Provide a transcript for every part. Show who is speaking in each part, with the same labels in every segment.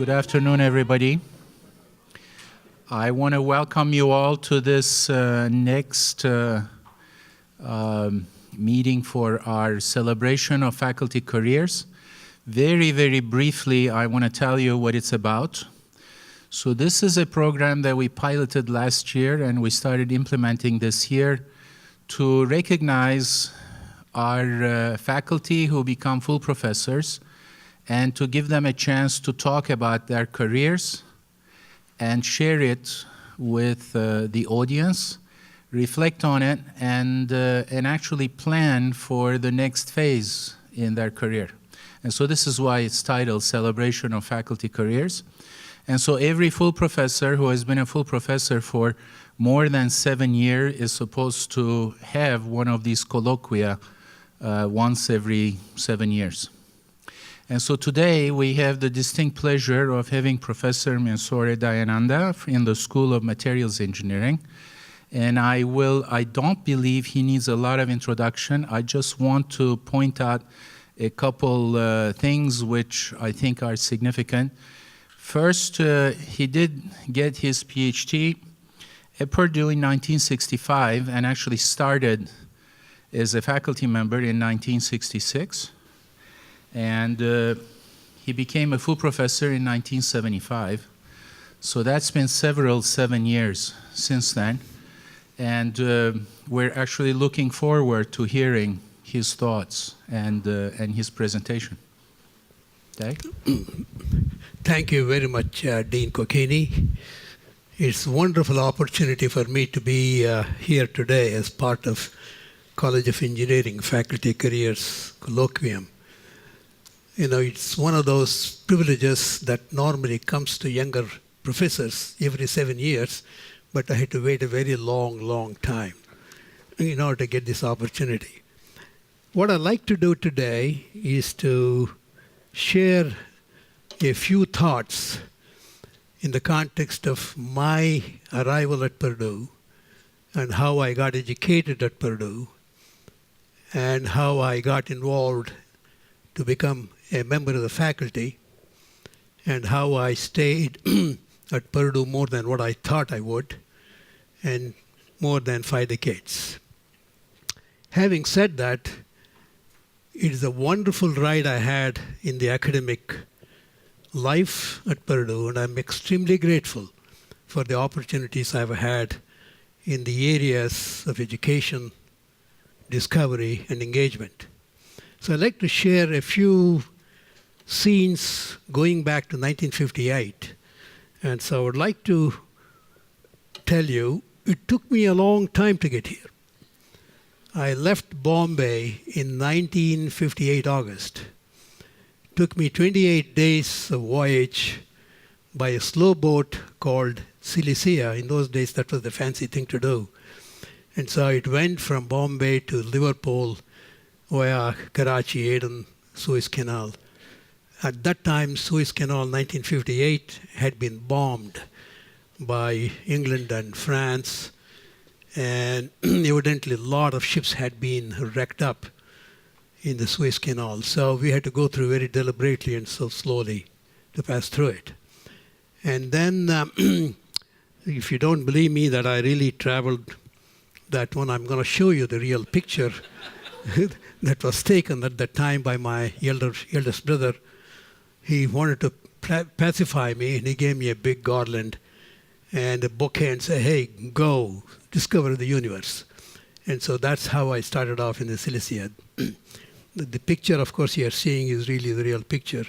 Speaker 1: Good afternoon, everybody. I want to welcome you all to this next meeting for our celebration of faculty careers. Very, very briefly, I want to tell you what it's about. So this is a program that we piloted last year and we started implementing this year to recognize our faculty who become full professors and to give them a chance to talk about their careers and share it with the audience, reflect on it, and actually plan for the next phase in their career. And so this is why it's titled Celebration of Faculty Careers. And so every full professor who has been a full professor for more than 7 years is supposed to have one of these colloquia once every 7 years. And so today we have the distinct pleasure of having Professor Mysore Dayananda in the School of Materials Engineering. And I don't believe he needs a lot of introduction. I just want to point out a couple things which I think are significant. First, he did get his PhD at Purdue in 1965 and actually started as a faculty member in 1966. And he became a full professor in 1975. So that's been 7 years since then. And we're actually looking forward to hearing his thoughts and his presentation. Dave?
Speaker 2: Thank you very much, Dean Kokini. It's a wonderful opportunity for me to be here today as part of College of Engineering Faculty Careers Colloquium. You know, it's one of those privileges that normally comes to younger professors every 7 years, but I had to wait a very long time in order to get this opportunity. What I'd like to do today is to share a few thoughts in the context of my arrival at Purdue and how I got educated at Purdue and how I got involved to become a member of the faculty and how I stayed at Purdue more than what I thought I would and more than 5 decades. Having said that, it is a wonderful ride I had in the academic life at Purdue, and I'm extremely grateful for the opportunities I've had in the areas of education, discovery, and engagement. So I'd like to share a few scenes going back to 1958. And so I would like to tell you, it took me a long time to get here. I left Bombay in 1958 August. It took me 28 days of voyage by a slow boat called Cilicia. In those days, that was the fancy thing to do. And so it went from Bombay to Liverpool via Karachi, Aden, Suez Canal. At that time, Suez Canal, 1958, had been bombed by England and France, and evidently a lot of ships had been wrecked up in the Suez Canal. So we had to go through very deliberately and so slowly to pass through it. And then, if you don't believe me that I really traveled that one, I'm going to show you the real picture that was taken at that time by my eldest brother. He wanted to pacify me, and he gave me a big garland and a bouquet and said, hey, go, discover the universe. And so that's how I started off in the Cilicia. The picture, of course, you're seeing is really the real picture.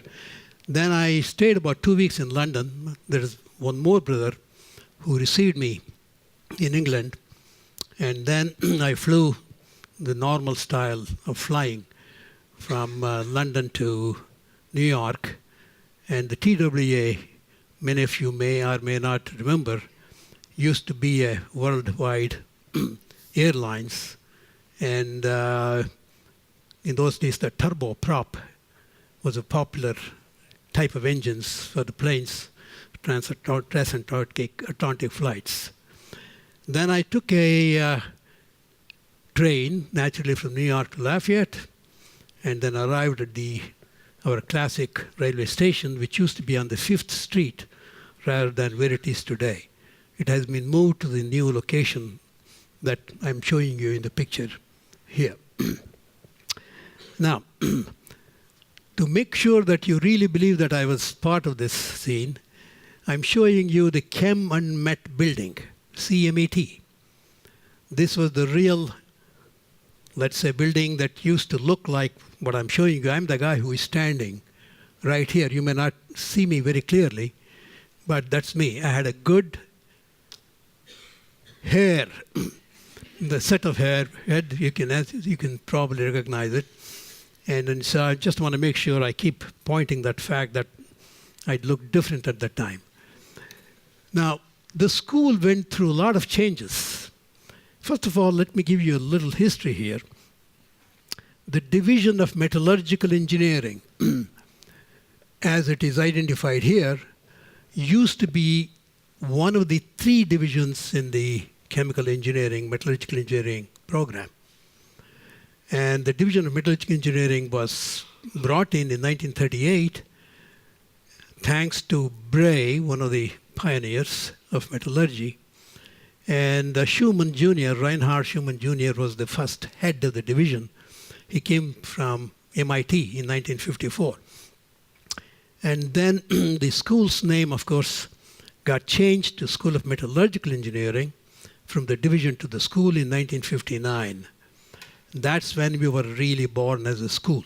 Speaker 2: Then I stayed about 2 weeks in London. There's one more brother who received me in England. And then I flew the normal style of flying from London to New York. And the TWA, many of you may or may not remember, used to be a worldwide airlines. And in those days, the turboprop was a popular type of engines for the planes, transatlantic flights. Then I took a train, naturally from New York to Lafayette, and then arrived at the our classic railway station, which used to be on the 5th Street rather than where it is today. It has been moved to the new location that I'm showing you in the picture here. Now, to make sure that you really believe that I was part of this scene, I'm showing you the Chem and Met building, CMET. This was the real, let's say, building that used to look like what I'm showing you. I'm the guy who is standing right here. You may not see me very clearly, but that's me. I had a good hair, the set of hair, head, you can probably recognize it. And then, so I just want to make sure I keep pointing that fact that I looked different at that time. Now, the school went through a lot of changes. First of all, let me give you a little history here. The Division of Metallurgical Engineering, as it is identified here, used to be one of the 3 divisions in the chemical engineering, metallurgical engineering program. And the Division of Metallurgical Engineering was brought in 1938 thanks to Bray, one of the pioneers of metallurgy. And Schumann Jr., Reinhard Schumann Jr. was the first head of the division. He came from MIT in 1954. And then the school's name, of course, got changed to School of Metallurgical Engineering from the division to the school in 1959. That's when we were really born as a school.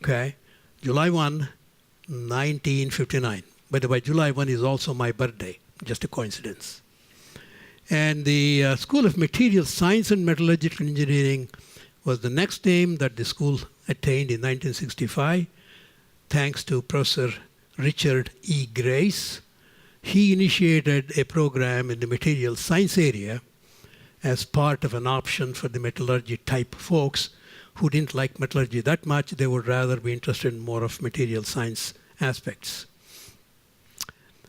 Speaker 2: Okay? July 1, 1959. By the way, July 1 is also my birthday, just a coincidence. And the School of Materials Science and Metallurgical Engineering was the next name that the school attained in 1965, thanks to Professor Richard E. Grace. He initiated a program in the materials science area as part of an option for the metallurgy type folks who didn't like metallurgy that much. They would rather be interested in more of material science aspects.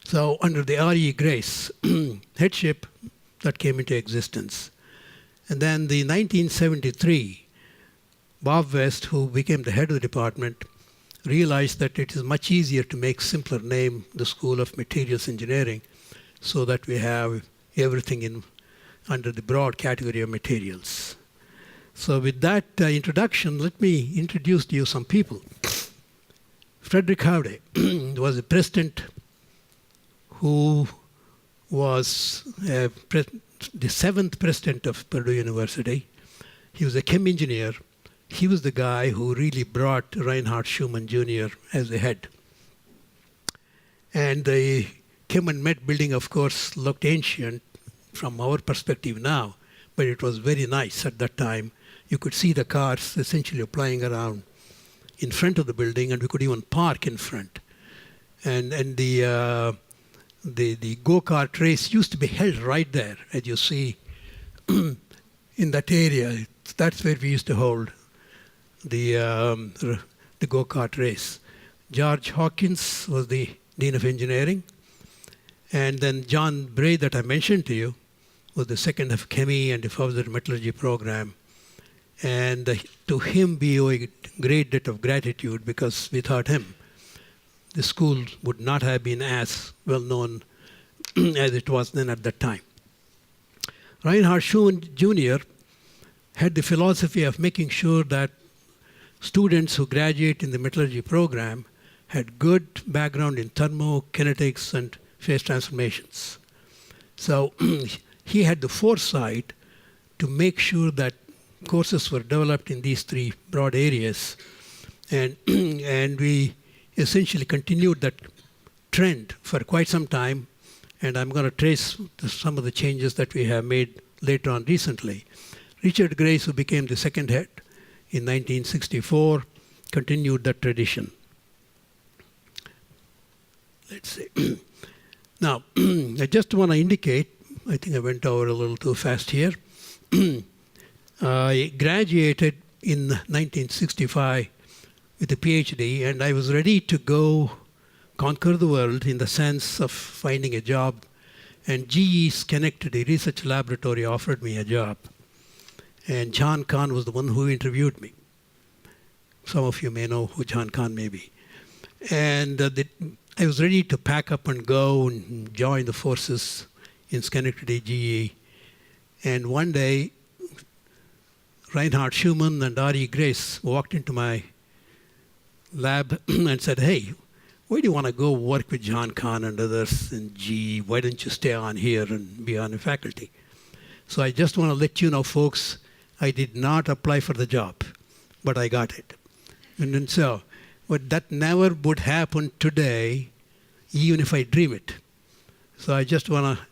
Speaker 2: So under the R.E. Grace headship, that came into existence. And then the 1973, Bob West, who became the head of the department, realized that it is much easier to make simpler name the School of Materials Engineering so that we have everything in under the broad category of materials. So with that introduction, let me introduce to you some people. Frederick Howday was the president who was the 7th president of Purdue University. He was a chem engineer. He was the guy who really brought Reinhard Schumann Jr. as the head. And the Chem and Met building, of course, looked ancient from our perspective now, but it was very nice at that time. You could see the cars essentially flying around in front of the building, and we could even park in front. And the go-kart race used to be held right there, as you see in that area. That's where we used to hold the go-kart race. George Hawkins was the Dean of Engineering. And then John Bray, that I mentioned to you, was the second of Chemie and the further metallurgy program. And to him we owe a great debt of gratitude, because without him, the school would not have been as well known as it was then at that time. Reinhard Schumann Jr. had the philosophy of making sure that students who graduate in the metallurgy program had good background in thermokinetics and phase transformations. So he had the foresight to make sure that courses were developed in these 3 broad areas. And we essentially continued that trend for quite some time. And I'm going to trace some of the changes that we have made later on recently. Richard Grace, who became the second head in 1964, continued that tradition. Let's see. Now, I just want to indicate, I think I went over a little too fast here. I graduated in 1965 with a PhD, and I was ready to go conquer the world in the sense of finding a job. And GE Schenectady Research Laboratory offered me a job. And John Kahn was the one who interviewed me. Some of you may know who John Kahn may be. And I was ready to pack up and go and join the forces in Schenectady, GE. And one day, Reinhard Schumann and R.E. Grace walked into my lab and said, "Hey, why do you want to go work with John Kahn and others in GE? Why don't you stay on here and be on the faculty?" So I just want to let you know, folks, I did not apply for the job, but I got it. And then but that never would happen today, even if I dream it. So I just want to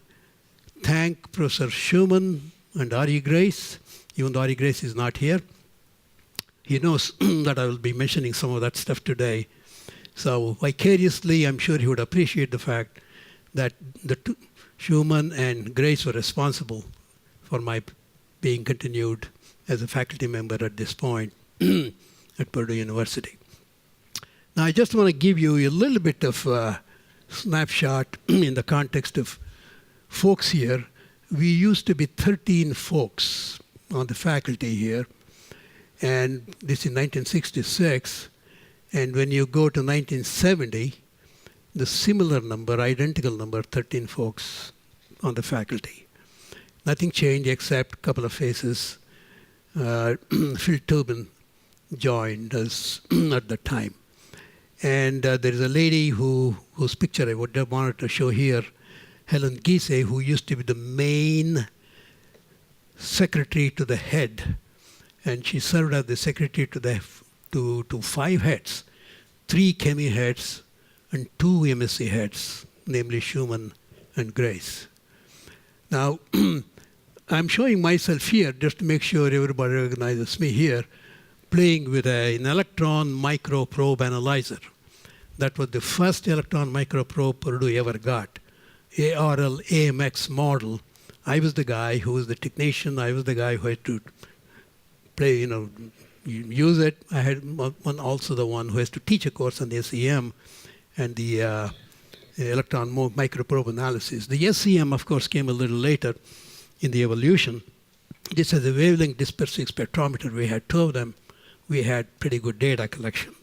Speaker 2: thank Professor Schumann and R.E. Grace, even though R.E. Grace is not here. He knows that I will be mentioning some of that stuff today. So vicariously, I'm sure he would appreciate the fact that the two, Schumann and Grace, were responsible for my being continued as a faculty member at this point at Purdue University. Now, I just want to give you a little bit of a snapshot in the context of folks here. We used to be 13 folks on the faculty here, and this is 1966. And when you go to 1970, the similar number, identical number, 13 folks on the faculty. Nothing changed except a couple of faces. Phil Tobin joined us at the time. And there is a lady whose picture I would have wanted to show here, Helen Giese, who used to be the main secretary to the head. And she served as the secretary to 5 heads, 3 chemi heads and 2 MSc heads, namely Schumann and Grace. Now, I'm showing myself here just to make sure everybody recognizes me here, playing with an electron microprobe analyzer. That was the first electron microprobe Purdue ever got, ARL AMX model. I was the guy who was the technician. I was the guy who had to play, use it. I had also the one who has to teach a course on the SEM and the electron microprobe analysis. The SEM, of course, came a little later in the evolution. This is a wavelength dispersive spectrometer. We had 2 of them. We had pretty good data collection.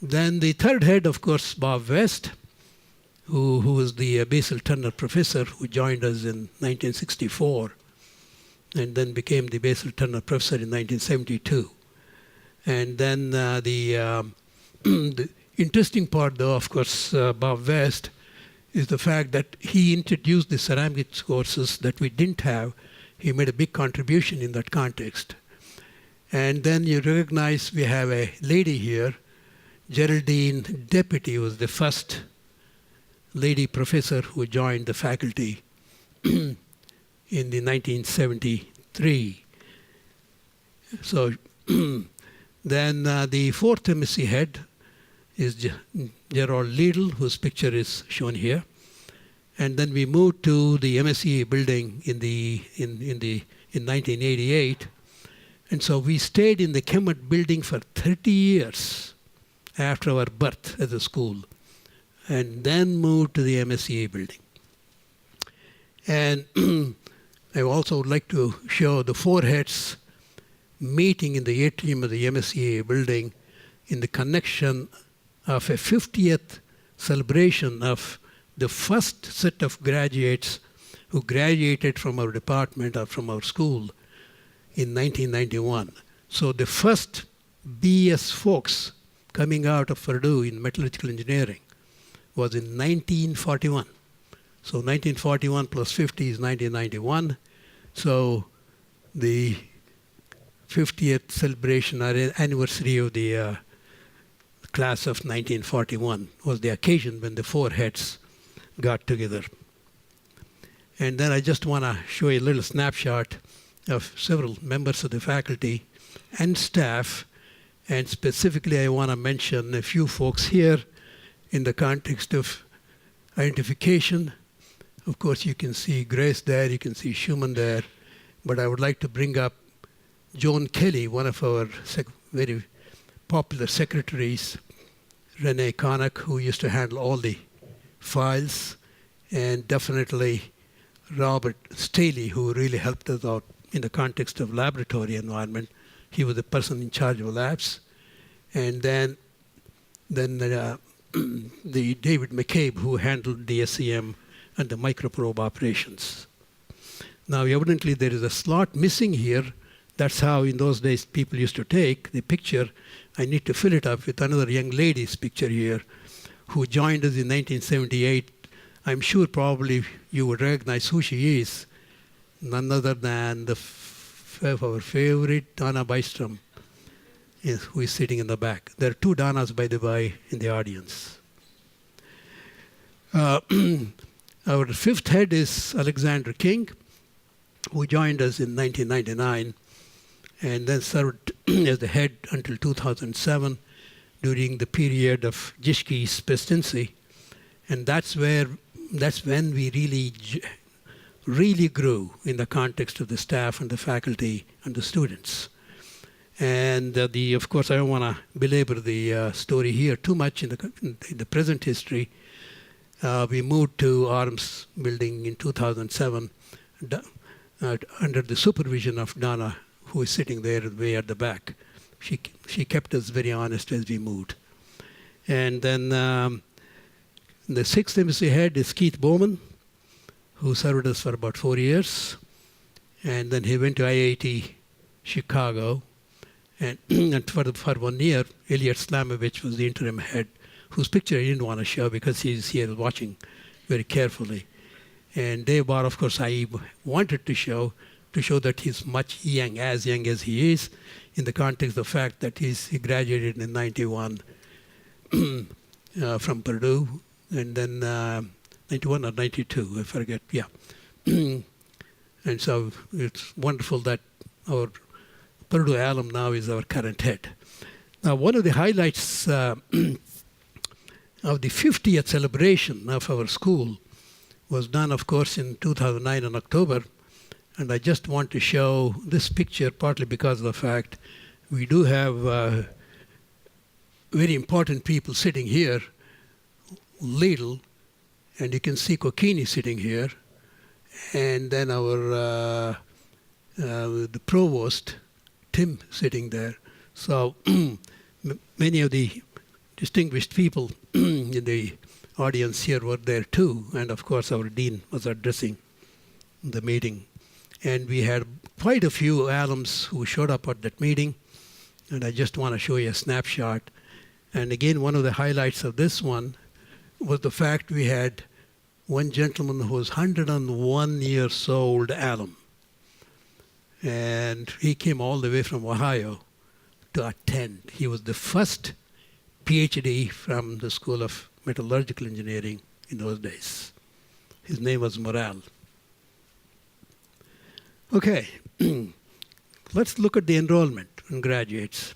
Speaker 2: Then the third head, of course, Bob West, who was the Basil Turner professor who joined us in 1964 and then became the Basil Turner professor in 1972. And then the interesting part, though, of course, Bob West, is the fact that he introduced the ceramics courses that we didn't have. He made a big contribution in that context. And then you recognize we have a lady here, Geraldine Deputy was the first lady professor who joined the faculty in the 1973. So then the 4th MSc head is Gerald Liedl, whose picture is shown here. And then we moved to the MSc building in 1988. And so we stayed in the Kemet building for 30 years after our birth as a school, and then moved to the MSCA building. And I also would like to show the 4 heads meeting in the atrium of the MSCA building in the connection of a 50th celebration of the first set of graduates who graduated from our department or from our school in 1991. So the first BS folks coming out of Purdue in metallurgical engineering was in 1941. So 1941 plus 50 is 1991. So the 50th celebration or anniversary of the class of 1941 was the occasion when the 4 heads got together. And then I just want to show you a little snapshot of several members of the faculty and staff. And specifically, I want to mention a few folks here in the context of identification. Of course, you can see Grace there, you can see Schumann there, but I would like to bring up Joan Kelly, one of our very popular secretaries, Renee Connick, who used to handle all the files, and definitely Robert Staley, who really helped us out in the context of laboratory environment, He was the person in charge of labs. And then the David McCabe, who handled the SEM and the microprobe operations. Now, evidently, there is a slot missing here. That's how, in those days, people used to take the picture. I need to fill it up with another young lady's picture here, who joined us in 1978. I'm sure probably you would recognize who she is. None other than our favorite Donna Bystrom, who is sitting in the back. There are two Donnas, by the way, in the audience. Our fifth head is Alexander King, who joined us in 1999 and then served as the head until 2007 during the period of Jishki's presidency. And that's when we really grew in the context of the staff and the faculty and the students. And of course, I don't want to belabor the story here too much in the present history. We moved to Arms Building in 2007 under the supervision of Donna, who is sitting there way at the back. She kept us very honest as we moved. And then the sixth embassy head is Keith Bowman, who served us for about 4 years. And then he went to IIT Chicago. And for 1 year, Elliot Slamovich was the interim head, whose picture I didn't want to show because he's here watching very carefully. And Dave Barr, of course, I wanted to show that he's much young as he is, in the context of the fact that he graduated in 91 from Purdue, and then 91 or 92, I forget, yeah. And so it's wonderful that our Purdue alum now is our current head. Now, one of the highlights of the 50th celebration of our school was done, of course, in 2009 in October. And I just want to show this picture partly because of the fact we do have very important people sitting here, Lidl, and you can see Kokini sitting here, and then our the provost, Tim, sitting there. So many of the distinguished people in the audience here were there too, and of course our dean was addressing the meeting. And we had quite a few alums who showed up at that meeting, and I just want to show you a snapshot. And again, one of the highlights of this one was the fact we had one gentleman who was 101 years old alum. And he came all the way from Ohio to attend. He was the first PhD from the School of Metallurgical Engineering in those days. His name was Morale. Okay, let's look at the enrollment in graduates.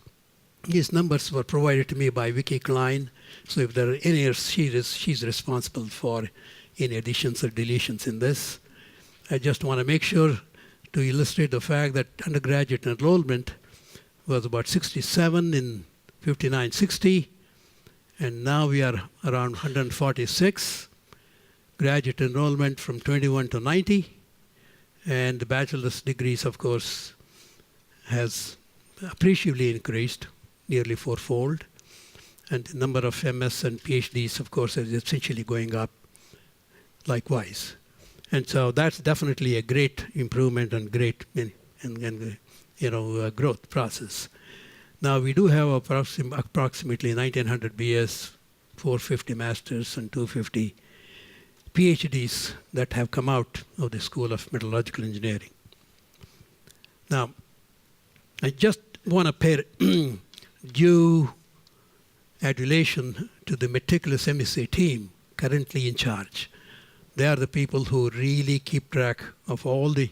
Speaker 2: These numbers were provided to me by Vicki Klein. So if there are any, she's responsible for any additions or deletions in this. I just want to make sure to illustrate the fact that undergraduate enrollment was about 67 in 59-60, and now we are around 146. Graduate enrollment from 21 to 90, and the bachelor's degrees, of course, has appreciably increased, nearly fourfold, and the number of MS and PhDs, of course, is essentially going up likewise. And so that's definitely a great improvement and great growth process. Now we do have approximately 1,900 BS, 450 masters, and 250 PhDs that have come out of the School of Metallurgical Engineering. Now, I just want to pay due adulation to the meticulous MSA team currently in charge. They are the people who really keep track of all the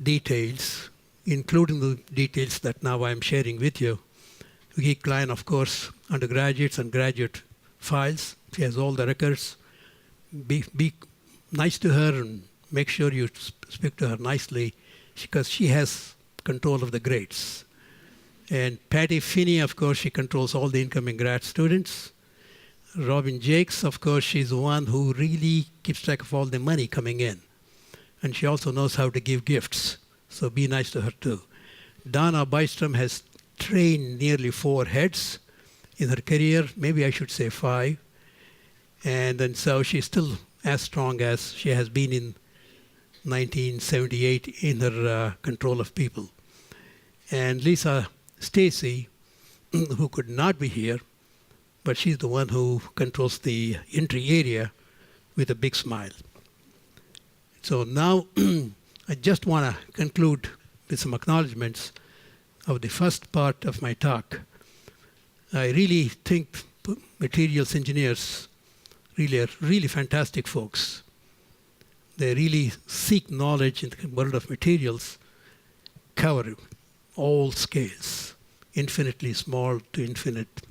Speaker 2: details, including the details that now I'm sharing with you. Vicki Klein, of course, undergraduates and graduate files. She has all the records. Be nice to her and make sure you speak to her nicely, because she has control of the grades. And Patty Finney, of course, she controls all the incoming grad students. Robin Jakes, of course, she's the one who really keeps track of all the money coming in. And she also knows how to give gifts, so be nice to her too. Dana Bystrom has trained nearly 4 heads in her career, maybe I should say 5. And then so she's still as strong as she has been in 1978 in her control of people. And Lisa Stacy, who could not be here, but she's the one who controls the entry area with a big smile. So now I just want to conclude with some acknowledgments of the first part of my talk. I really think materials engineers really are really fantastic folks. They really seek knowledge in the world of materials, cover all scales, infinitely small to infinite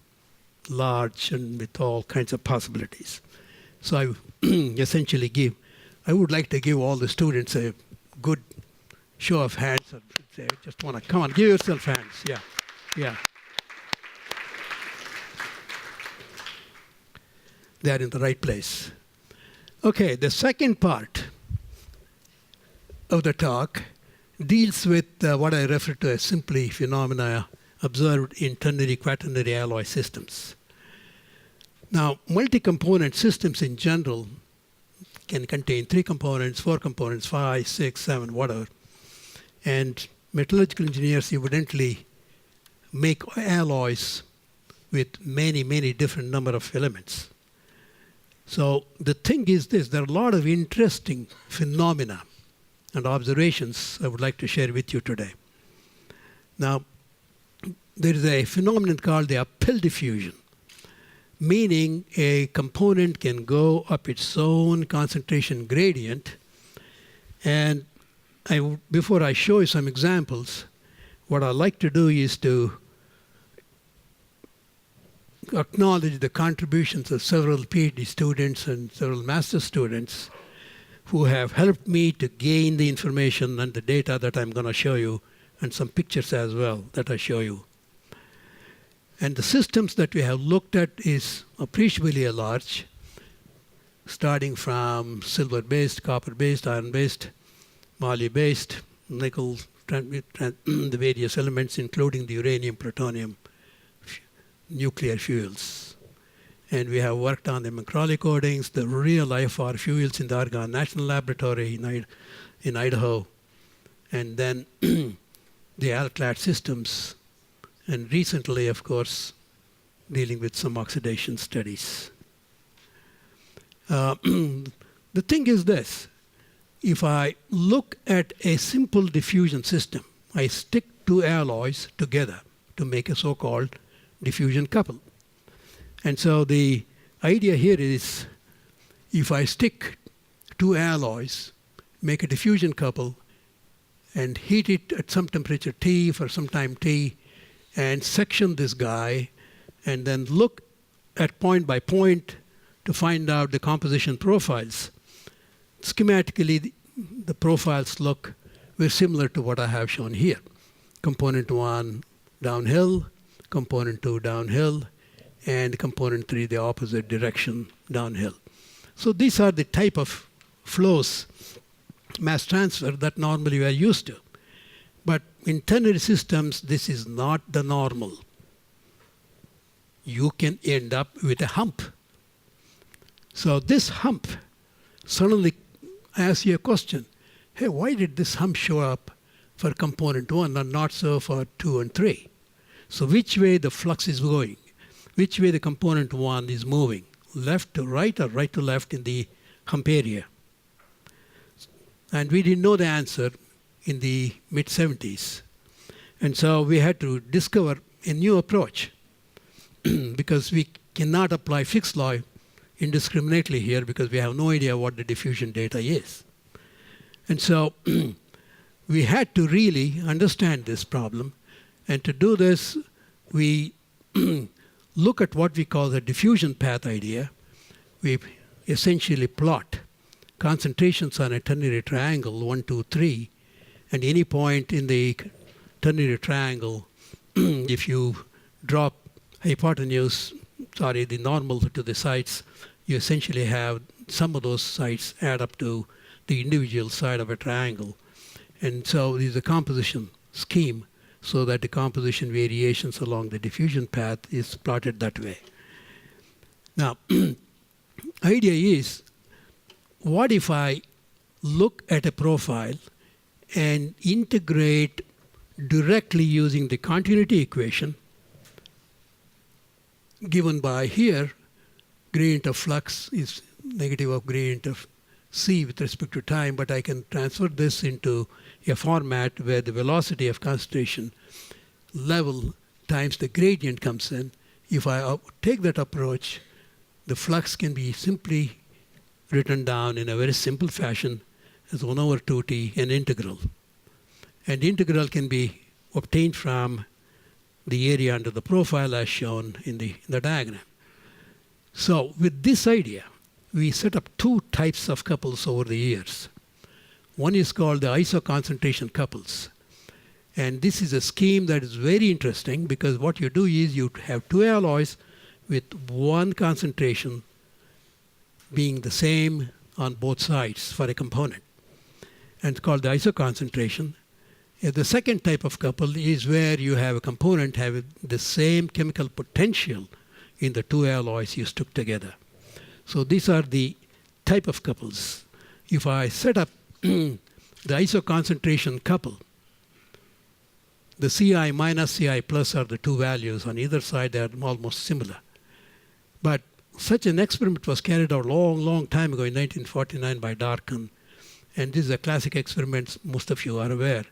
Speaker 2: large, and with all kinds of possibilities. So I essentially I would like to give all the students a good show of hands. I just want to, come on, give yourself hands. Yeah, yeah. They're in the right place. Okay, the second part of the talk deals with what I refer to as simply phenomena observed in ternary quaternary alloy systems. Now, multi-component systems in general can contain 3 components, 4 components, 5, 6, 7, whatever. And metallurgical engineers evidently make alloys with many, many different number of elements. So the thing is this, there are a lot of interesting phenomena and observations I would like to share with you today. Now, there is a phenomenon called the uphill diffusion, meaning a component can go up its own concentration gradient. And before I show you some examples, what I like to do is to acknowledge the contributions of several PhD students and several master students who have helped me to gain the information and the data that I'm going to show you, and some pictures as well that I show you. And the systems that we have looked at is appreciably large, starting from silver-based, copper-based, iron-based, moly-based, nickel, the various elements, including the uranium, plutonium, nuclear fuels. And we have worked on the Macrolli coatings, the real IFR fuels in the Argonne National Laboratory in Idaho, and then the alclad systems, and recently, of course, dealing with some oxidation studies. The thing is this, if I look at a simple diffusion system, I stick 2 alloys together to make a so-called diffusion couple. And so the idea here is, if I stick 2 alloys, make a diffusion couple, and heat it at some temperature T for some time T, and section this guy, and then look at point by point to find out the composition profiles. Schematically, the profiles look very similar to what I have shown here. Component 1 downhill, component 2 downhill, and component 3 the opposite direction downhill. So these are the type of flows, mass transfer, that normally we are used to. But in ternary systems, this is not the normal. You can end up with a hump. So this hump suddenly asks you a question. Hey, why did this hump show up for component 1 and not so for 2 and 3? So which way the flux is going? Which way the component 1 is moving? Left to right or right to left in the hump area? And we didn't know the answer in the mid-70s. And so we had to discover a new approach because we cannot apply Fick's law indiscriminately here because we have no idea what the diffusion data is. And so we had to really understand this problem. And to do this, we look at what we call the diffusion path idea. We essentially plot concentrations on a ternary triangle, 1, 2, 3, and any point in the ternary triangle, if you drop the normal to the sites, you essentially have some of those sites add up to the individual side of a triangle. And so there's a composition scheme so that the composition variations along the diffusion path is plotted that way. Now, idea is, what if I look at a profile and integrate directly using the continuity equation given by here, gradient of flux is negative of gradient of c with respect to time, but I can transfer this into a format where the velocity of concentration level times the gradient comes in. If I take that approach, the flux can be simply written down in a very simple fashion as 1 over 2t, an integral. And the integral can be obtained from the area under the profile as shown in the diagram. So with this idea, we set up two types of couples over the years. One is called the isoconcentration couples. And this is a scheme that is very interesting because what you do is you have two alloys with one concentration being the same on both sides for a component. And it's called the isoconcentration. The second type of couple is where you have a component having the same chemical potential in the two alloys you stuck together. So these are the type of couples. If I set up the isoconcentration couple, the Ci minus Ci plus are the two values. On either side, they are almost similar. But such an experiment was carried out long time ago in 1949 by Darkin. And this is a classic experiment, most of you are aware,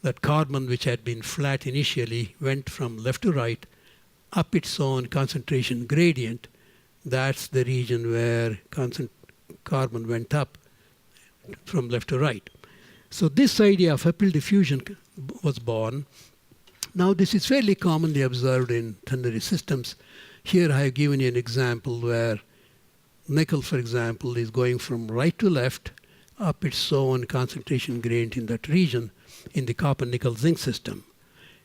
Speaker 2: that carbon, which had been flat initially, went from left to right up its own concentration gradient. That's the region where carbon went up from left to right. So this idea of uphill diffusion was born. Now this is fairly commonly observed in ternary systems. Here I have given you an example where nickel, for example, is going from right to left up its own concentration gradient in that region in the copper-nickel zinc system.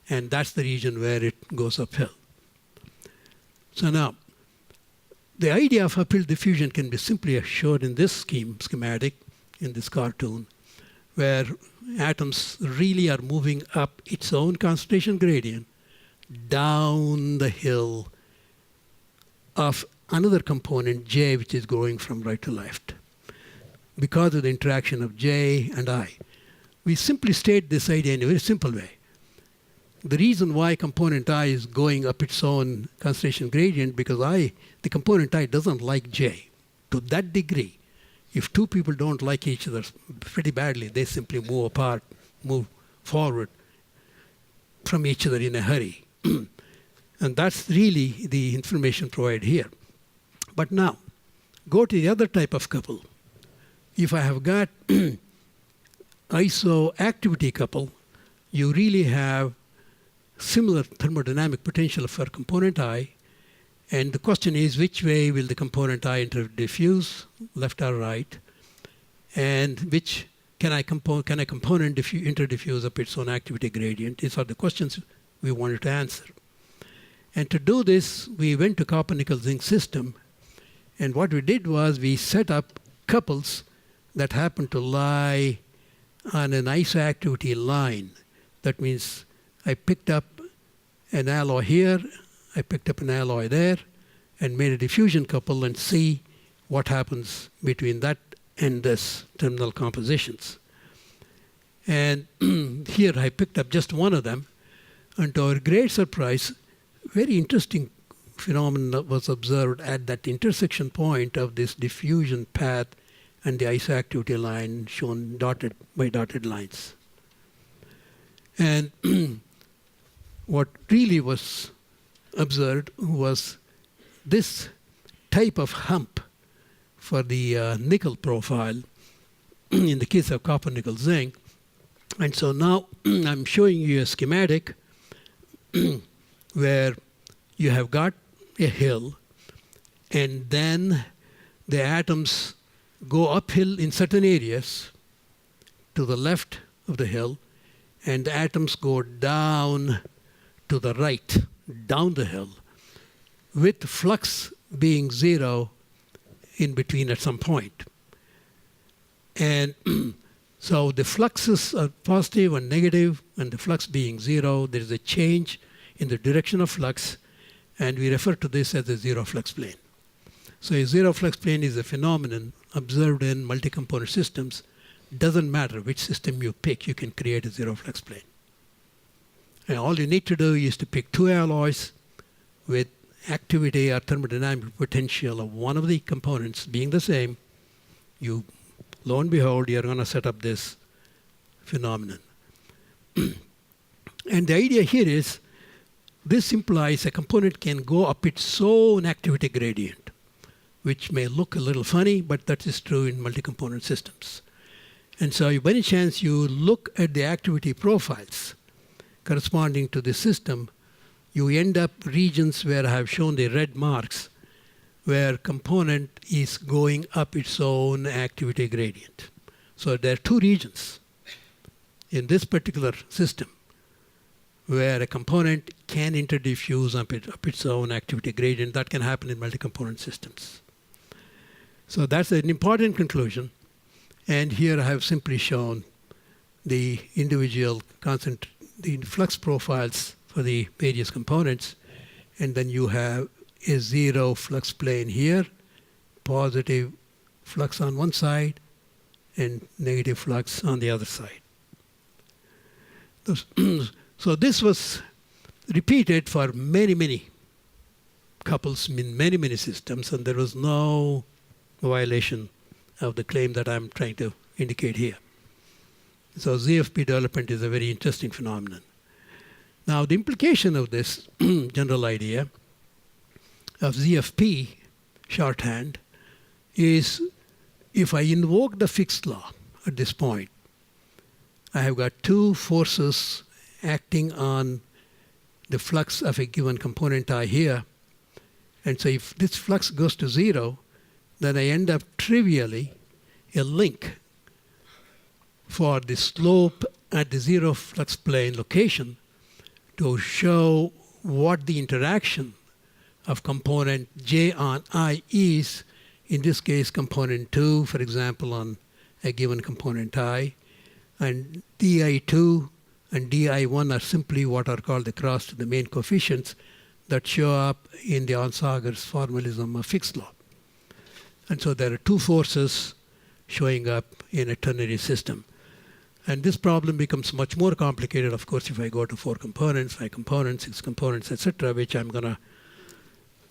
Speaker 2: And that's the region where it goes uphill. So now, the idea of uphill diffusion can be simply shown in this schematic, in this cartoon, where atoms really are moving up its own concentration gradient down the hill of another component, J, which is going from right to left, because of the interaction of J and I. We simply state this idea in a very simple way. The reason why component I is going up its own concentration gradient because the component I doesn't like J. To that degree, if two people don't like each other pretty badly, they simply move apart, move forward from each other in a hurry. And that's really the information provided here. But now, go to the other type of couple. If I have got isoactivity couple, you really have similar thermodynamic potential for component I. And the question is, which way will the component I interdiffuse, left or right? And which can a component interdiffuse up its own activity gradient? These are the questions we wanted to answer. And to do this, we went to copper-nickel zinc system. And what we did was we set up couples that happen to lie on an isoactivity line. That means I picked up an alloy here, I picked up an alloy there, and made a diffusion couple and see what happens between that and this terminal compositions. And here I picked up just one of them, and to our great surprise, very interesting phenomenon was observed at that intersection point of this diffusion path and the isoactivity line shown by dotted lines. And what really was observed was this type of hump for the nickel profile in the case of copper-nickel zinc. And so now I'm showing you a schematic where you have got a hill, and then the atoms go uphill in certain areas to the left of the hill, and the atoms go down to the right, down the hill, with flux being zero in between at some point. And So the fluxes are positive and negative, and the flux being zero, there is a change in the direction of flux, and we refer to this as a zero flux plane. So a zero flux plane is a phenomenon observed in multi-component systems. Doesn't matter which system you pick, you can create a zero flux plane. And all you need to do is to pick two alloys with activity or thermodynamic potential of one of the components being the same. You, lo and behold, you're going to set up this phenomenon. And the idea here is this implies a component can go up its own activity gradient, which may look a little funny, but that is true in multi-component systems. And so by any chance you look at the activity profiles corresponding to the system, you end up regions where I have shown the red marks, where component is going up its own activity gradient. So there are two regions in this particular system where a component can interdiffuse up its own activity gradient. That can happen in multi-component systems. So that's an important conclusion. And here I have simply shown the individual the flux profiles for the various components. And then you have a zero flux plane here, positive flux on one side, and negative flux on the other side. So this was repeated for many, many couples in many, many systems, and there was no violation of the claim that I'm trying to indicate here. So ZFP development is a very interesting phenomenon. Now the implication of this general idea of ZFP shorthand is if I invoke the Fick's law at this point, I have got two forces acting on the flux of a given component I here. And so if this flux goes to zero, then I end up trivially a link for the slope at the zero flux plane location to show what the interaction of component J on I is, in this case component 2, for example, on a given component I, and DI2 and DI1 are simply what are called the cross to the main coefficients that show up in the Onsager's formalism of Fick's law. And so there are two forces showing up in a ternary system. And this problem becomes much more complicated, of course, if I go to 4 components, 5 components, 6 components, etc., which I'm going to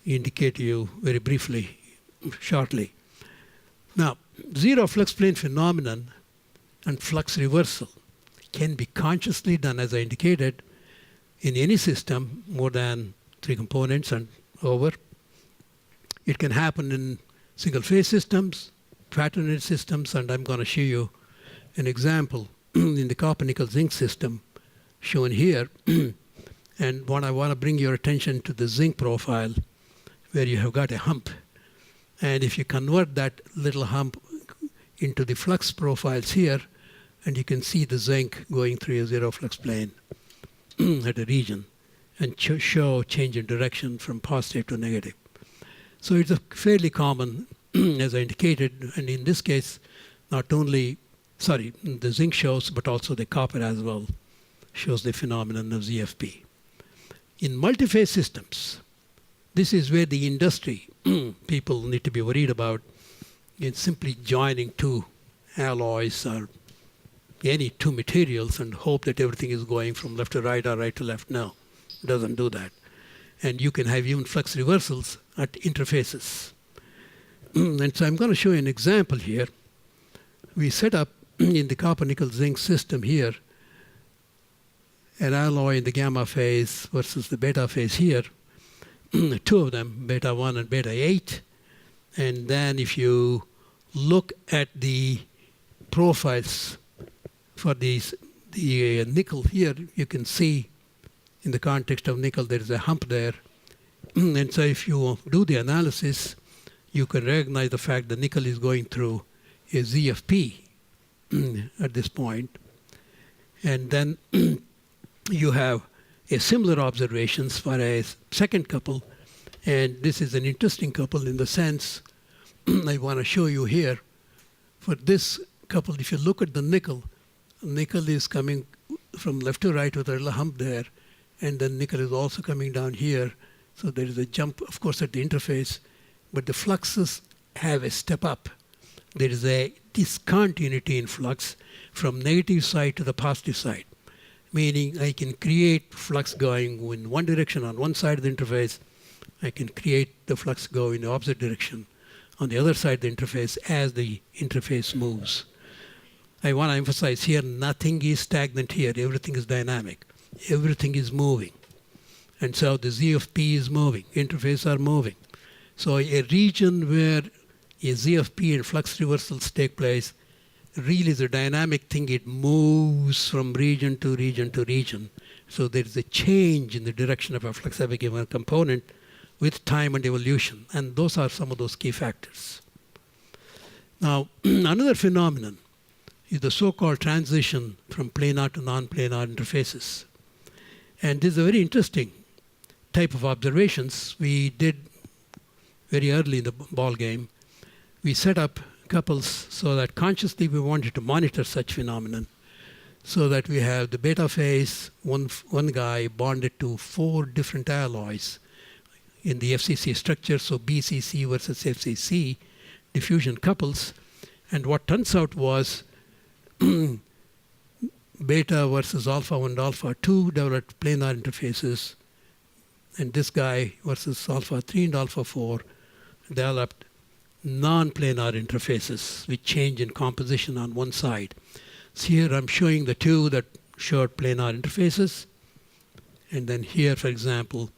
Speaker 2: indicate to you very briefly, shortly. Now, zero flux plane phenomenon and flux reversal can be consciously done, as I indicated, in any system more than 3 components and over. It can happen in single-phase systems, quaternary systems, and I'm going to show you an example in the copper-nickel zinc system shown here. And I want to bring your attention to the zinc profile where you have got a hump. And if you convert that little hump into the flux profiles here, and you can see the zinc going through a zero flux plane at a region and show change in direction from positive to negative. So it's a fairly common, as I indicated, and in this case, not only, the zinc shows, but also the copper as well shows the phenomenon of ZFP. In multi-phase systems, this is where the industry people need to be worried about. It's simply joining two alloys or any two materials and hope that everything is going from left to right or right to left. No, it doesn't do that. And you can have even flux reversals at interfaces. And so I'm going to show you an example here. We set up in the copper-nickel zinc system here an alloy in the gamma phase versus the beta phase here. Two of them, beta 1 and beta 8. And then if you look at the profiles for the nickel here, you can see in the context of nickel there is a hump there. And so if you do the analysis, you can recognize the fact that nickel is going through a ZFP at this point. And then you have a similar observations for a second couple. And this is an interesting couple in the sense I want to show you here. For this coupled. If you look at the nickel is coming from left to right with a little hump there, and then nickel is also coming down here. So there is a jump, of course, at the interface, but the fluxes have a step up. There is a discontinuity in flux from negative side to the positive side, meaning I can create flux going in one direction on one side of the interface. I can create the flux go in the opposite direction on the other side of the interface as the interface moves. I want to emphasize here, nothing is stagnant here. Everything is dynamic. Everything is moving. And so the Z of P is moving. Interfaces are moving. So a region where a Z of P and flux reversals take place really is a dynamic thing. It moves from region to region to region. So there is a change in the direction of a flux of a given component with time and evolution. And those are some of those key factors. Now, another phenomenon is the so-called transition from planar to non-planar interfaces. And this is a very interesting type of observations we did very early in the ball game. We set up couples so that consciously we wanted to monitor such phenomenon, so that we have the beta phase, one guy bonded to 4 different alloys in the FCC structure, so BCC versus FCC diffusion couples. And what turns out was beta versus alpha 1 and alpha 2 developed planar interfaces, and this guy versus alpha 3 and alpha 4 developed non-planar interfaces with change in composition on one side. So here I'm showing the two that showed planar interfaces, and then here, for example,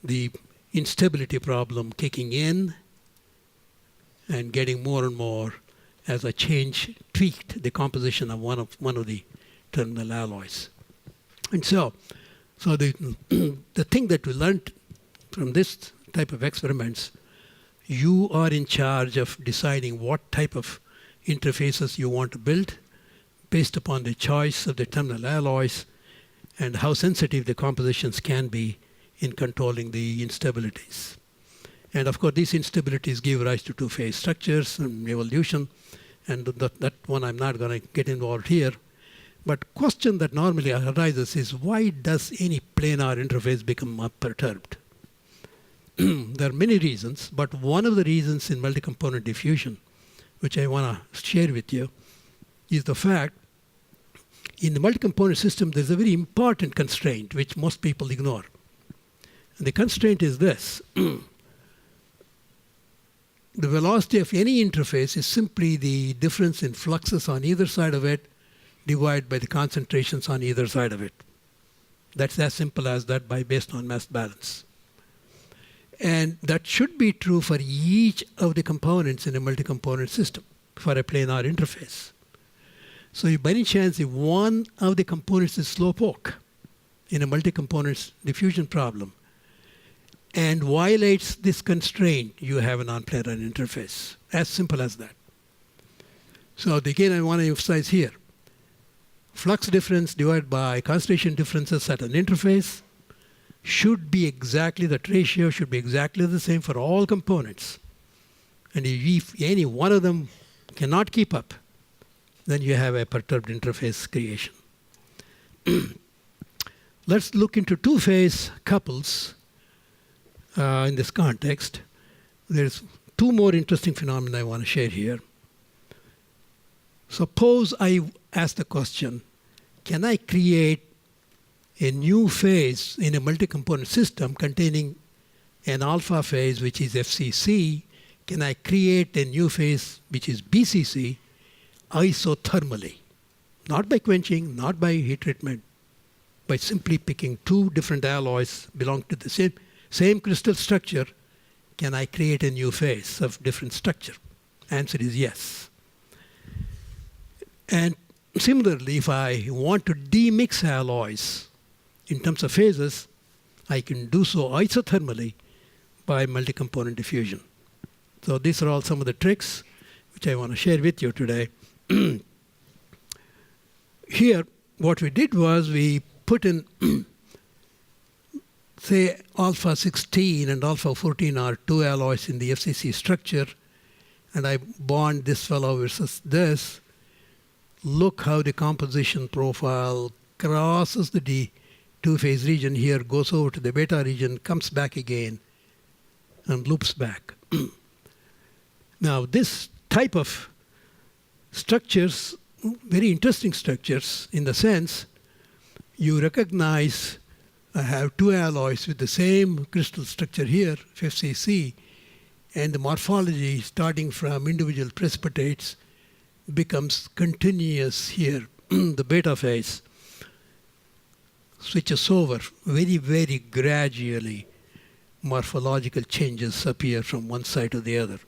Speaker 2: the instability problem kicking in and getting more and more as I tweaked the composition of one of the terminal alloys. And so the thing that we learned from this type of experiments, you are in charge of deciding what type of interfaces you want to build based upon the choice of the terminal alloys and how sensitive the compositions can be in controlling the instabilities. And of course, these instabilities give rise to two-phase structures and evolution, and that one I'm not going to get involved here. But question that normally arises is, why does any planar interface become perturbed? There are many reasons, but one of the reasons in multi-component diffusion, which I want to share with you, is the fact in the multi-component system there's a very important constraint which most people ignore. And the constraint is this. The velocity of any interface is simply the difference in fluxes on either side of it divided by the concentrations on either side of it. That's as simple as that based on mass balance. And that should be true for each of the components in a multi-component system for a planar interface. So if by any chance if one of the components is slowpoke in a multi-component diffusion problem and violates this constraint, you have a non-planar interface. As simple as that. So again, I want to emphasize here, flux difference divided by concentration differences at an interface should be exactly, that ratio should be exactly the same for all components. And if any one of them cannot keep up, then you have a perturbed interface creation. Let's look into two-phase couples in this context. There's 2 more interesting phenomena I want to share here. Suppose I ask the question, can I create a new phase in a multi-component system containing an alpha phase, which is FCC? Can I create a new phase, which is BCC, isothermally? Not by quenching, not by heat treatment, by simply picking 2 different alloys belong to the same crystal structure. Can I create a new phase of different structure? Answer is yes. And similarly, if I want to demix alloys in terms of phases, I can do so isothermally by multi-component diffusion. So these are all some of the tricks which I want to share with you today. Here, what we did was we put in, say, alpha 16 and alpha 14 are 2 alloys in the FCC structure. and I bond this fellow versus this, look how the composition profile crosses the two-phase region here, goes over to the beta region, comes back again, and loops back. Now, this type of structures, very interesting structures in the sense you recognize I have two alloys with the same crystal structure here, 5cc, and the morphology starting from individual precipitates becomes continuous here. The beta phase switches over very, very gradually. Morphological changes appear from one side to the other.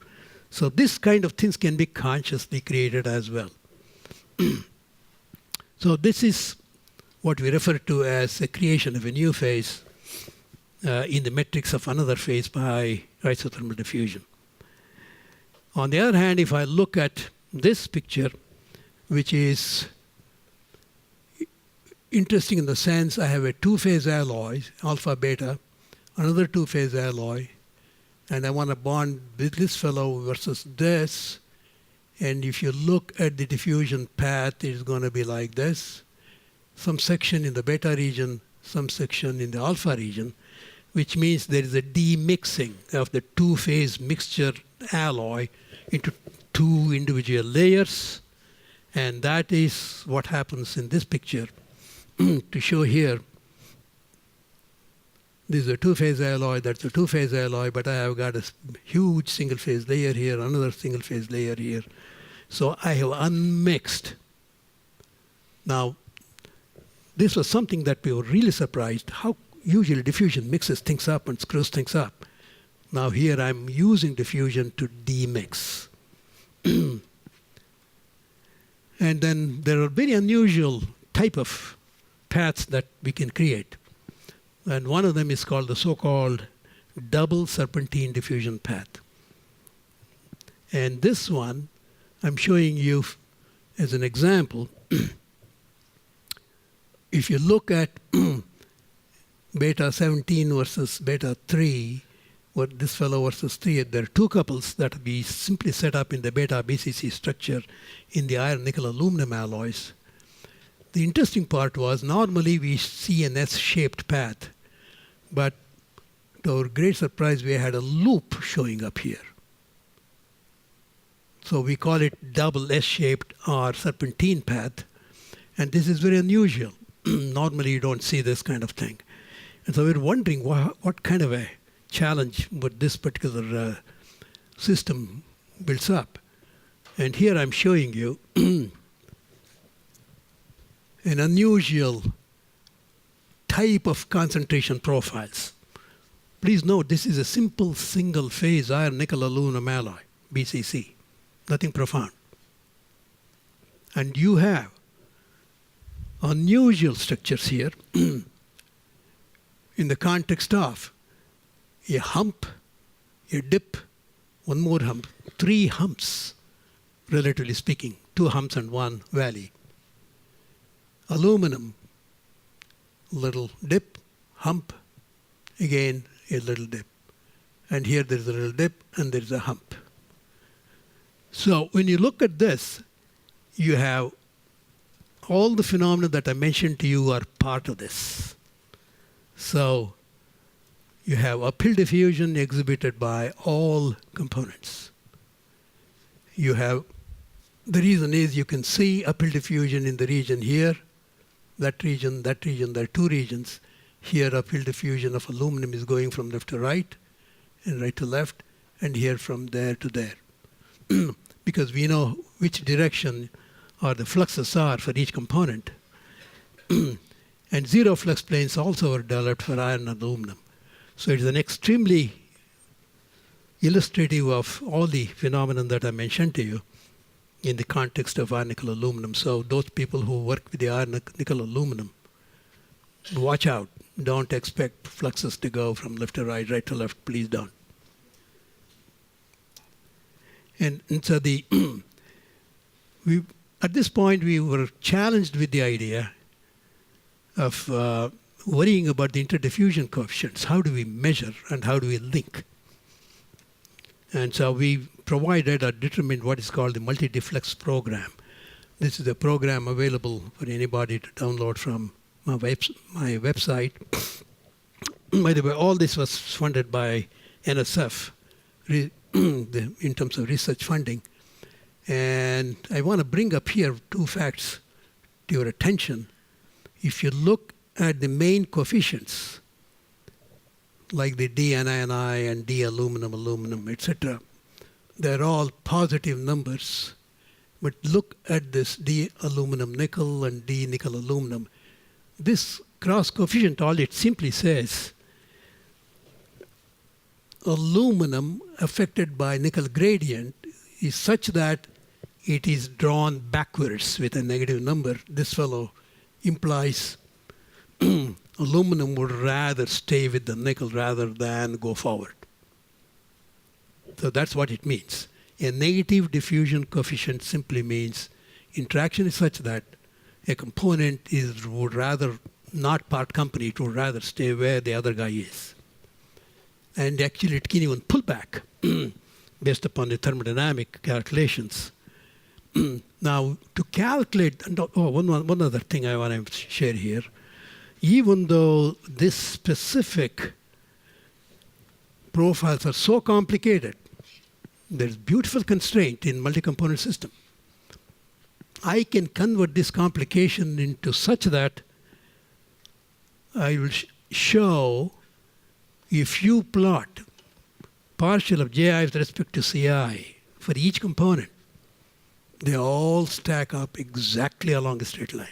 Speaker 2: So this kind of things can be consciously created as well. So this is what we refer to as a creation of a new phase in the metrics of another phase by isothermal diffusion. On the other hand, if I look at this picture, which is interesting in the sense I have a two-phase alloy, alpha beta, another two-phase alloy, and I want to bond with this fellow versus this. And if you look at the diffusion path, it's going to be like this. Some section in the beta region, some section in the alpha region, which means there is a demixing of the two-phase mixture alloy into two individual layers. And that is what happens in this picture. To show here, this is a two-phase alloy, that's a two-phase alloy, but I have got a huge single-phase layer here, another single-phase layer here. So I have unmixed. Now, this was something that we were really surprised, how usually diffusion mixes things up and screws things up. Now here I'm using diffusion to demix. And then there are very unusual type of paths that we can create. And one of them is called the so-called double serpentine diffusion path. And this one I'm showing you as an example. If you look at beta 17 versus beta 3, what this fellow versus 3, there are two couples that we simply set up in the beta BCC structure in the iron nickel aluminum alloys. The interesting part was normally we see an S-shaped path, but to our great surprise we had a loop showing up here. So we call it double S-shaped or serpentine path, and this is very unusual. Normally you don't see this kind of thing. And so we're wondering what kind of a challenge would this particular system builds up. And here I'm showing you an unusual type of concentration profiles. Please note this is a simple single phase iron nickel aluminum alloy, BCC, nothing profound. And you have unusual structures here in the context of a hump, a dip, one more hump, three humps, relatively speaking, two humps and one valley. Aluminum, little dip, hump, again a little dip. And here there's a little dip and there's a hump. So when you look at this, you have all the phenomena that I mentioned to you are part of this. So you have uphill diffusion exhibited by all components. You have, the reason is you can see uphill diffusion in the region here, that region, there are two regions. Here uphill diffusion of aluminum is going from left to right and right to left, and here from there to there. Because we know which direction or the fluxes are for each component. And zero flux planes also are developed for iron and aluminum. So it is an extremely illustrative of all the phenomena that I mentioned to you in the context of iron nickel aluminum. So those people who work with the iron nickel aluminum, watch out. Don't expect fluxes to go from left to right, right to left. Please don't. And so at this point, we were challenged with the idea of worrying about the interdiffusion coefficients. How do we measure and how do we link? And so we provided or determined what is called the multi-deflex program. This is a program available for anybody to download from my website. By the way, all this was funded by NSF in terms of research funding. And I want to bring up here two facts to your attention. If you look at the main coefficients, like the D-NiNi and D-aluminum, etc., they're all positive numbers. But look at this D-aluminum nickel and D-nickel aluminum. This cross coefficient, all it simply says, aluminum affected by nickel gradient is such that it is drawn backwards with a negative number. This fellow implies aluminum would rather stay with the nickel rather than go forward. So that's what it means. A negative diffusion coefficient simply means interaction is such that a component would rather not part company, it would rather stay where the other guy is. And actually it can even pull back based upon the thermodynamic calculations. Now, to calculate, one other thing I want to share here. Even though this specific profiles are so complicated, there's beautiful constraint in multi-component system. I can convert this complication into such that I will show if you plot partial of Ji with respect to Ci for each component, they all stack up exactly along a straight line.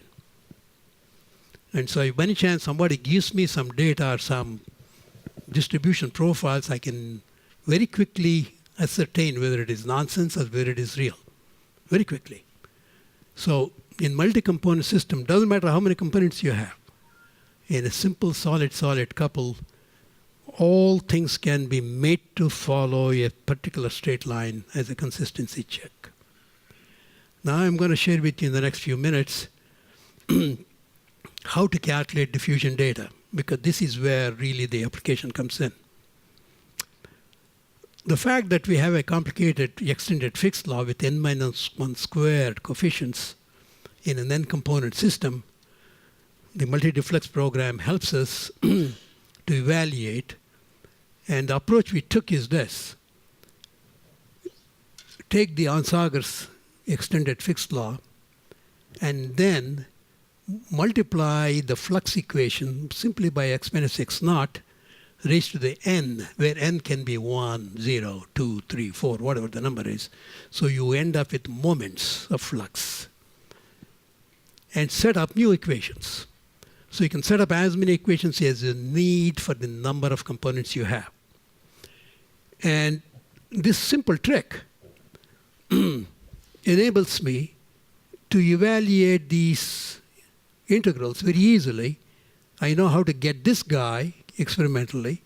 Speaker 2: And so if by any chance somebody gives me some data or some distribution profiles, I can very quickly ascertain whether it is nonsense or whether it is real, very quickly. So in multi-component system, doesn't matter how many components you have. In a simple solid-solid couple, all things can be made to follow a particular straight line as a consistency check. Now I'm going to share with you in the next few minutes how to calculate diffusion data, because this is where really the application comes in. The fact that we have a complicated extended fixed law with n-1 squared coefficients in an n-component system, the multi-deflex program helps us to evaluate. And the approach we took is this. Take the Onsager's extended fixed law and then multiply the flux equation simply by x minus x naught raised to the n, where n can be 1, 0, 2, 3, 4, whatever the number is. So you end up with moments of flux. And set up new equations. So you can set up as many equations as you need for the number of components you have. And this simple trick enables me to evaluate these integrals very easily. I know how to get this guy experimentally,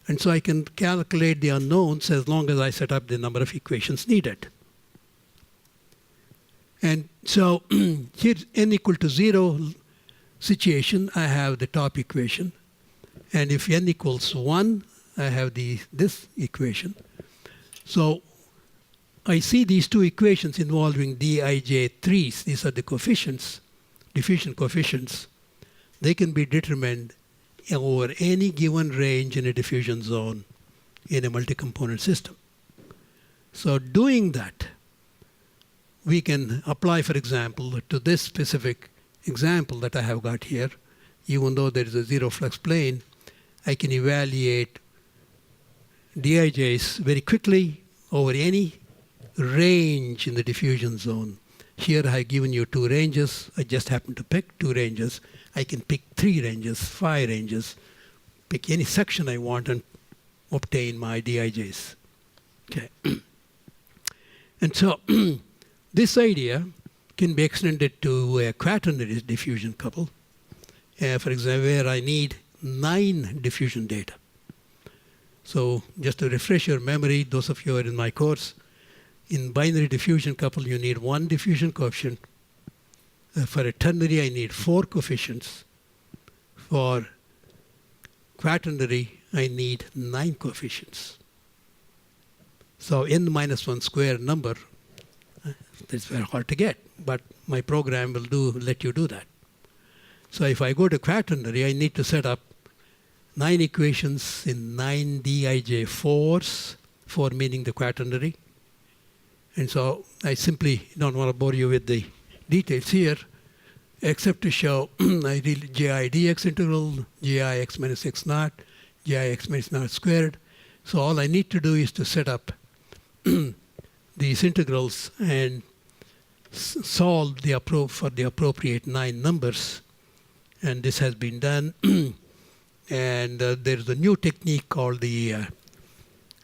Speaker 2: and so I can calculate the unknowns as long as I set up the number of equations needed. And so here's n equal to 0 situation, I have the top equation. And if n equals 1, I have this equation. So I see these two equations involving dij3s. These are the coefficients, diffusion coefficients. They can be determined over any given range in a diffusion zone in a multi-component system. So doing that, we can apply, for example, to this specific example that I have got here. Even though there is a zero flux plane, I can evaluate dij's very quickly over any range in the diffusion zone. Here I have given you 2 ranges. I just happen to pick 2 ranges. I can pick 3 ranges, 5 ranges, pick any section I want and obtain my dij's. Okay. And so this idea can be extended to a quaternary diffusion couple, for example, where I need 9 diffusion data. So just to refresh your memory, those of you who are in my course, in binary diffusion couple, you need 1 diffusion coefficient. For a ternary, I need 4 coefficients. For quaternary, I need 9 coefficients. So n minus 1 square number, it's very hard to get, but my program will let you do that. So if I go to quaternary, I need to set up 9 equations in 9 Dij4s, 4 meaning the quaternary. And so I simply don't want to bore you with the details here, except to show I really gi dx integral, gi x minus x naught, gi x minus naught squared. So all I need to do is to set up these integrals and solve for the appropriate 9 numbers. And this has been done. And there's a new technique called the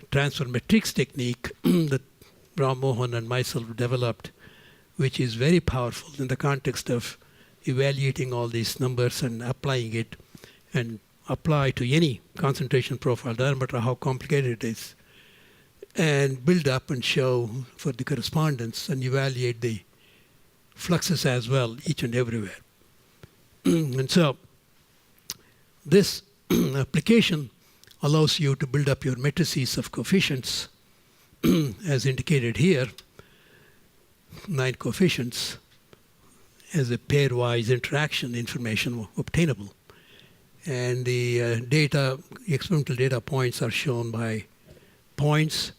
Speaker 2: transfer matrix technique that Ram Mohan and myself developed, which is very powerful in the context of evaluating all these numbers and applying it, and apply to any concentration profile, doesn't matter how complicated it is, and build up and show for the correspondence and evaluate the fluxes as well, each and everywhere. And so this application allows you to build up your matrices of coefficients, as indicated here, 9 coefficients, as a pairwise interaction information obtainable. And the experimental data points are shown by points,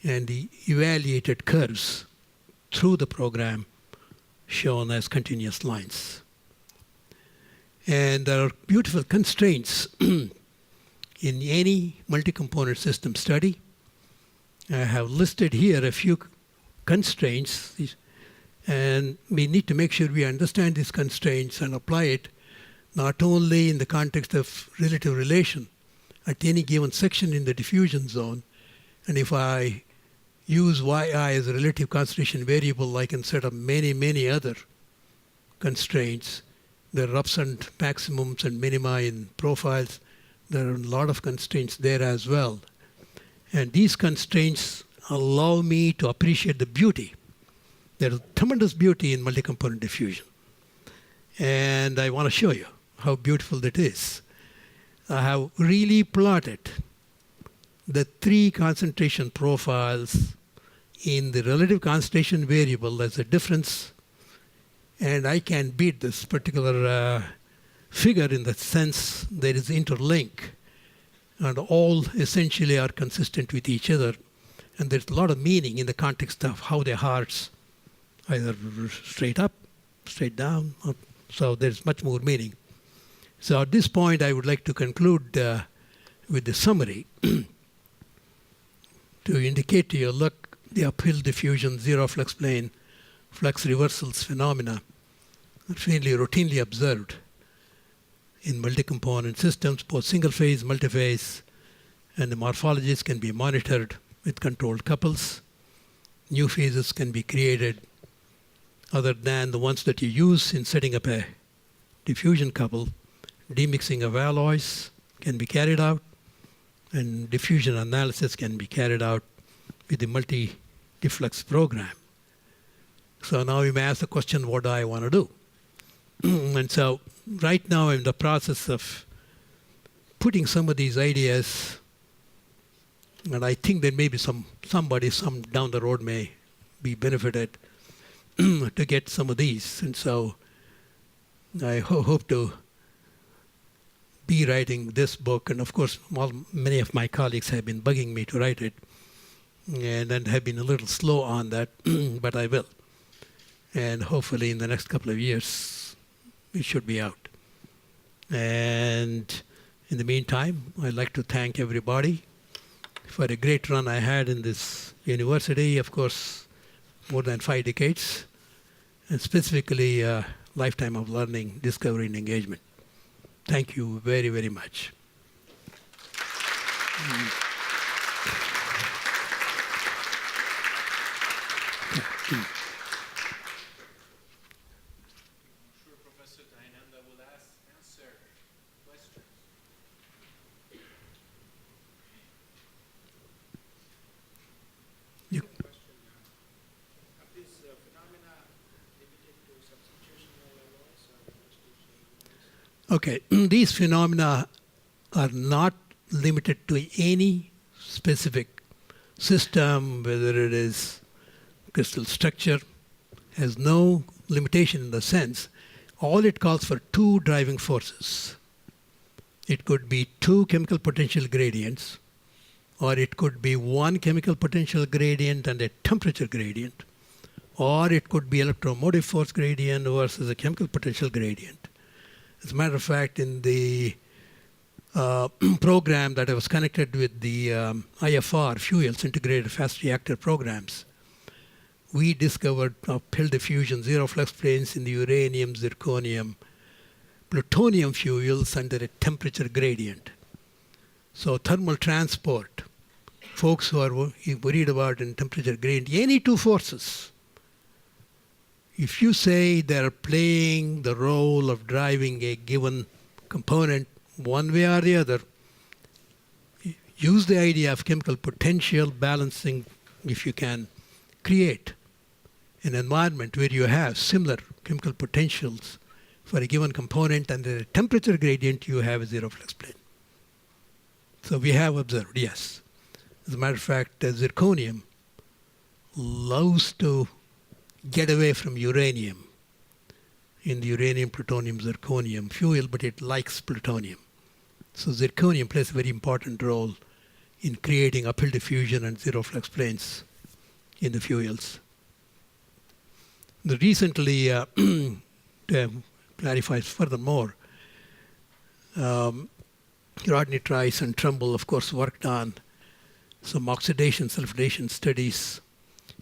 Speaker 2: and the evaluated curves through the program shown as continuous lines. And there are beautiful constraints in any multi-component system study. I have listed here a few constraints, and we need to make sure we understand these constraints and apply it not only in the context of relative relation at any given section in the diffusion zone, and if I use yi as a relative concentration variable, I can set up many, many other constraints. There are ups and maximums and minima in profiles. There are a lot of constraints there as well. And these constraints allow me to appreciate the beauty. There's tremendous beauty in multi-component diffusion. And I want to show you how beautiful that is. I have really plotted the 3 concentration profiles in the relative concentration variable as a difference. And I can beat this particular figure in the sense there is interlink, and all essentially are consistent with each other. And there's a lot of meaning in the context of how their hearts either straight up, straight down. So there's much more meaning. So at this point, I would like to conclude with the summary to indicate to you, look, the uphill diffusion, zero flux plane, flux reversals phenomena are fairly routinely observed in multi-component systems, both single-phase, multi-phase, and the morphologies can be monitored with controlled couples. New phases can be created other than the ones that you use in setting up a diffusion couple. Demixing of alloys can be carried out, and diffusion analysis can be carried out with the multi-difflux program. So now you may ask the question, what do I want to do? And so right now I'm in the process of putting some of these ideas, and I think there may be somebody down the road may be benefited to get some of these. And so I hope to be writing this book, and of course many of my colleagues have been bugging me to write it, and have been a little slow on that, but I will. And hopefully in the next couple of years it should be out. And in the meantime, I'd like to thank everybody for a great run I had in this university, of course, more than 5 decades, and specifically a lifetime of learning, discovery, and engagement. Thank you very, very much.
Speaker 1: I'm sure Professor Dayananda will answer questions.
Speaker 2: You,
Speaker 3: Are these phenomena limited to substitutional alloys or
Speaker 2: okay, these phenomena are not limited to any specific system, whether it is crystal structure, has no limitation in the sense, all it calls for two driving forces. It could be two chemical potential gradients, or it could be one chemical potential gradient and a temperature gradient, or it could be electromotive force gradient versus a chemical potential gradient. As a matter of fact, in the program that I was connected with the IFR, Fuels Integrated Fast Reactor Programs, we discovered pill diffusion, zero flux planes in the uranium, zirconium, plutonium fuels under a temperature gradient. So thermal transport, folks who are worried about in temperature gradient, any two forces, if you say they're playing the role of driving a given component one way or the other, use the idea of chemical potential balancing if you can create an environment where you have similar chemical potentials for a given component and the temperature gradient, you have a zero flux plane. So we have observed, yes. As a matter of fact, zirconium loves to get away from uranium in the uranium, plutonium, zirconium fuel, but it likes plutonium. So zirconium plays a very important role in creating uphill diffusion and zero flux planes in the fuels. Recently, to clarify furthermore, Rodney Trice and Trumbull, of course, worked on some oxidation sulfidation studies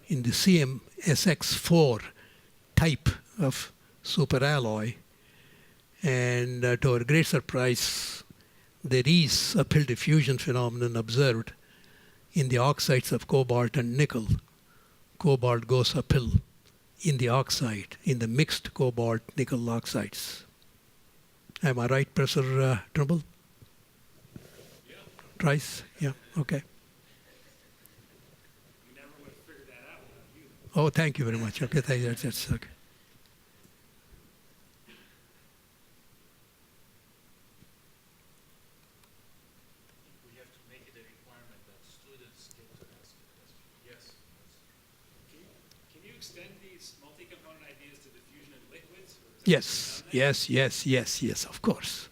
Speaker 2: in the CMSX4 type of superalloy. And to our great surprise, there is uphill diffusion phenomenon observed in the oxides of cobalt and nickel. Cobalt goes uphill in the oxide, in the mixed cobalt-nickel oxides. Am I right, Professor Trumbull?
Speaker 3: Yeah.
Speaker 2: Trice? Yeah, okay.
Speaker 3: We never would have figured that out without you.
Speaker 2: Oh, thank you very much. Okay, that's okay.
Speaker 1: We have to make it a requirement that students get to ask a question. Yes.
Speaker 3: Can you extend these multi-component ideas to diffusion in liquids?
Speaker 2: Yes, of course.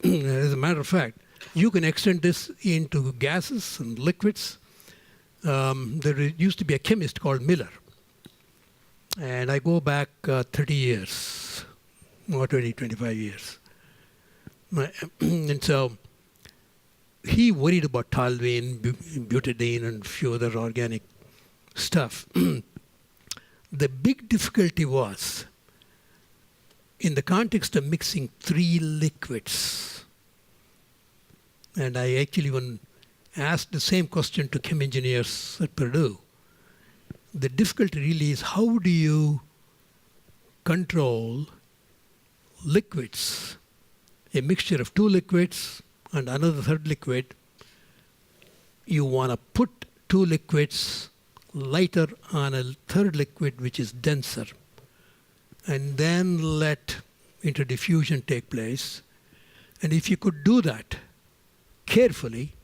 Speaker 2: As a matter of fact, you can extend this into gases and liquids. There used to be a chemist called Miller. And I go back 30 years, or 20, 25 years. And so he worried about toluene, butadiene, and a few other organic stuff. The big difficulty was in the context of mixing three liquids. And I actually even asked the same question to chem engineers at Purdue. The difficulty really is how do you control liquids, a mixture of two liquids and another third liquid. You want to put two liquids lighter on a third liquid which is denser, and then let interdiffusion take place. And if you could do that carefully,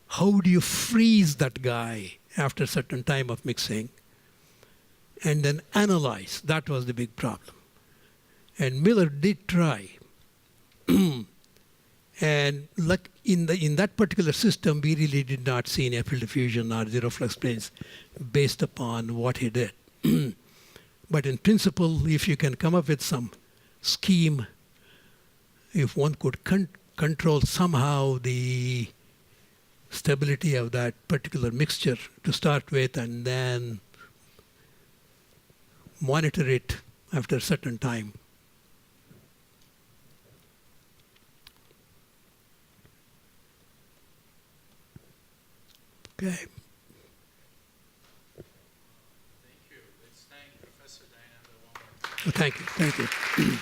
Speaker 2: how do you freeze that guy after a certain time of mixing and then analyze? That was the big problem. And Miller did try. And like in that particular system, we really did not see any uphill diffusion or zero flux planes based upon what he did. But in principle, if you can come up with some scheme, if one could control somehow the stability of that particular mixture to start with and then monitor it after a certain time. Okay.
Speaker 1: Thank you. Let's thank Professor Dayananda one more time.
Speaker 2: Thank you.